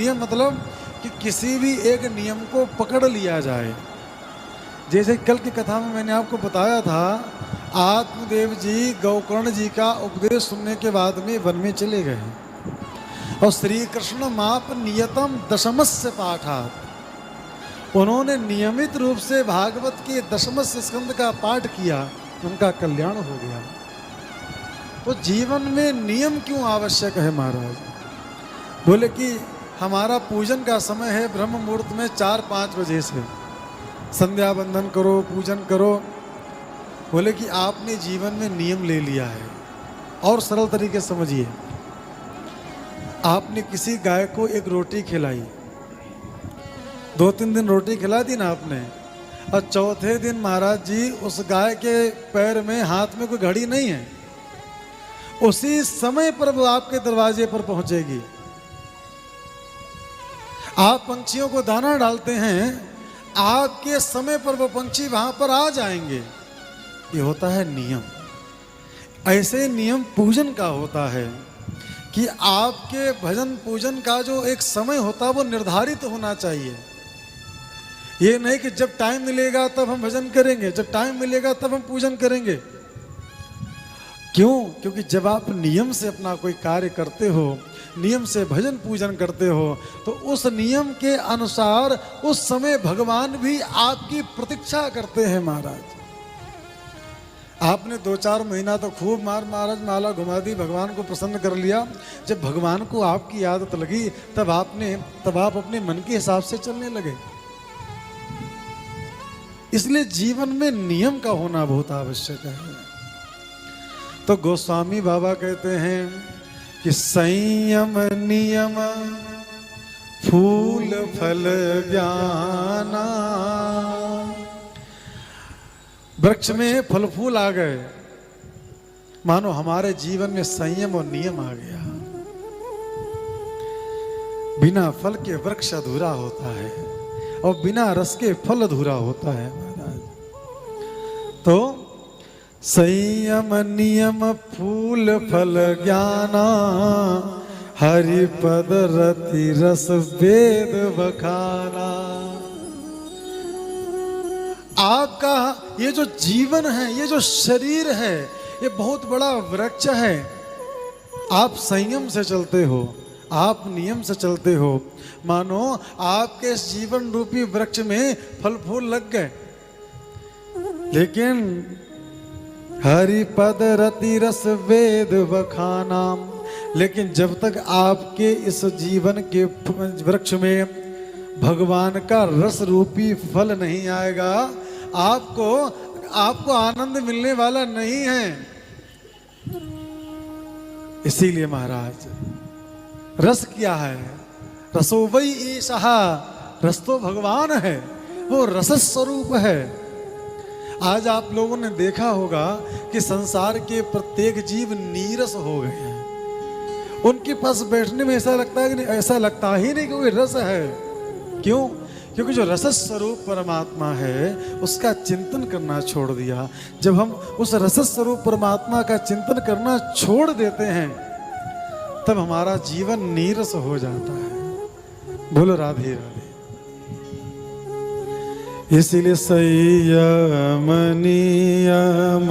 नियम मतलब कि किसी भी एक नियम को पकड़ लिया जाए। जैसे कल की कथा में मैंने आपको बताया था, आत्मदेव जी गोकर्ण जी का उपदेश सुनने के बाद में वन में चले गए और श्री कृष्ण माप नियतम दशमस्य पाठात, उन्होंने नियमित रूप से भागवत के दशमस्य स्कंद का पाठ किया, उनका कल्याण हो गया। तो जीवन में नियम क्यों आवश्यक है महाराज? बोले कि हमारा पूजन का समय है ब्रह्म मुहूर्त में 4-5 बजे से, संध्या बंदन करो, पूजन करो। बोले कि आपने जीवन में नियम ले लिया है। और सरल तरीके से समझिए, आपने किसी गाय को एक रोटी खिलाई, 2-3 दिन रोटी खिला दी ना आपने, और चौथे दिन महाराज जी उस गाय के पैर में हाथ में कोई घड़ी नहीं है, उसी समय पर वो आपके दरवाजे पर पहुंचेगी। आप पंछियों को दाना डालते हैं, आपके समय पर वो पंछी वहां पर आ जाएंगे। ये होता है नियम। ऐसे नियम पूजन का होता है कि आपके भजन पूजन का जो एक समय होता है वो निर्धारित होना चाहिए। ये नहीं कि जब टाइम मिलेगा तब हम भजन करेंगे, जब टाइम मिलेगा तब हम पूजन करेंगे। क्यों? क्योंकि जब आप नियम से अपना कोई कार्य करते हो, नियम से भजन पूजन करते हो, तो उस नियम के अनुसार उस समय भगवान भी आपकी प्रतीक्षा करते हैं महाराज। आपने 2-4 महीना तो खूब महाराज माला घुमा दी, भगवान को प्रसन्न कर लिया। जब भगवान को आपकी आदत लगी तब आप अपने मन के हिसाब से चलने लगे। इसलिए जीवन में नियम का होना बहुत आवश्यक है। तो गोस्वामी बाबा कहते हैं कि संयम नियम फूल फल ज्ञाना। वृक्ष में फल फूल आ गए, मानो हमारे जीवन में संयम और नियम आ गया। बिना फल के वृक्ष अधूरा होता है और बिना रस के फल अधूरा होता है महाराज। तो संयम नियम फूल फल ज्ञाना, हरिपद रति रस वेद बखाना। आपका ये जो जीवन है, ये जो शरीर है, ये बहुत बड़ा वृक्ष है। आप संयम से चलते हो, आप नियम से चलते हो, मानो आपके जीवन रूपी वृक्ष में फल फूल लग गए। लेकिन हरिपद रति रस वेद बखाना, लेकिन जब तक आपके इस जीवन के वृक्ष में भगवान का रस रूपी फल नहीं आएगा, आपको आनंद मिलने वाला नहीं है। इसीलिए महाराज रस क्या है? रसो वही ईशः, रस तो भगवान है, वो रस स्वरूप है। आज आप लोगों ने देखा होगा कि संसार के प्रत्येक जीव नीरस हो गए हैं। उनके पास बैठने में ऐसा लगता है कि ऐसा लगता ही नहीं कि कोई रस है। क्यों? क्योंकि जो रस स्वरूप परमात्मा है उसका चिंतन करना छोड़ दिया। जब हम उस रस स्वरूप परमात्मा का चिंतन करना छोड़ देते हैं तब हमारा जीवन नीरस हो जाता है। बोलो राधे राधे। इसीलिए संयम नियम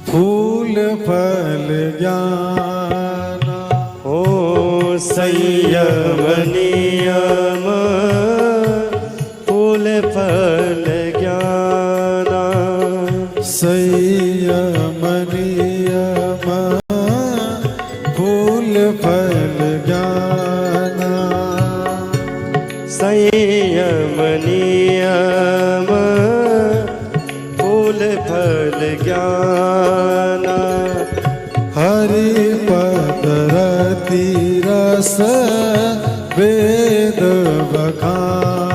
फूल फल ज्ञाना। ओ संयम नियम फूल फल ज्ञाना। संयम नियम फूल फल ज्ञाना। संयम नियम फूल फल ज्ञाना। हरिपद रति रस वेद बखाना।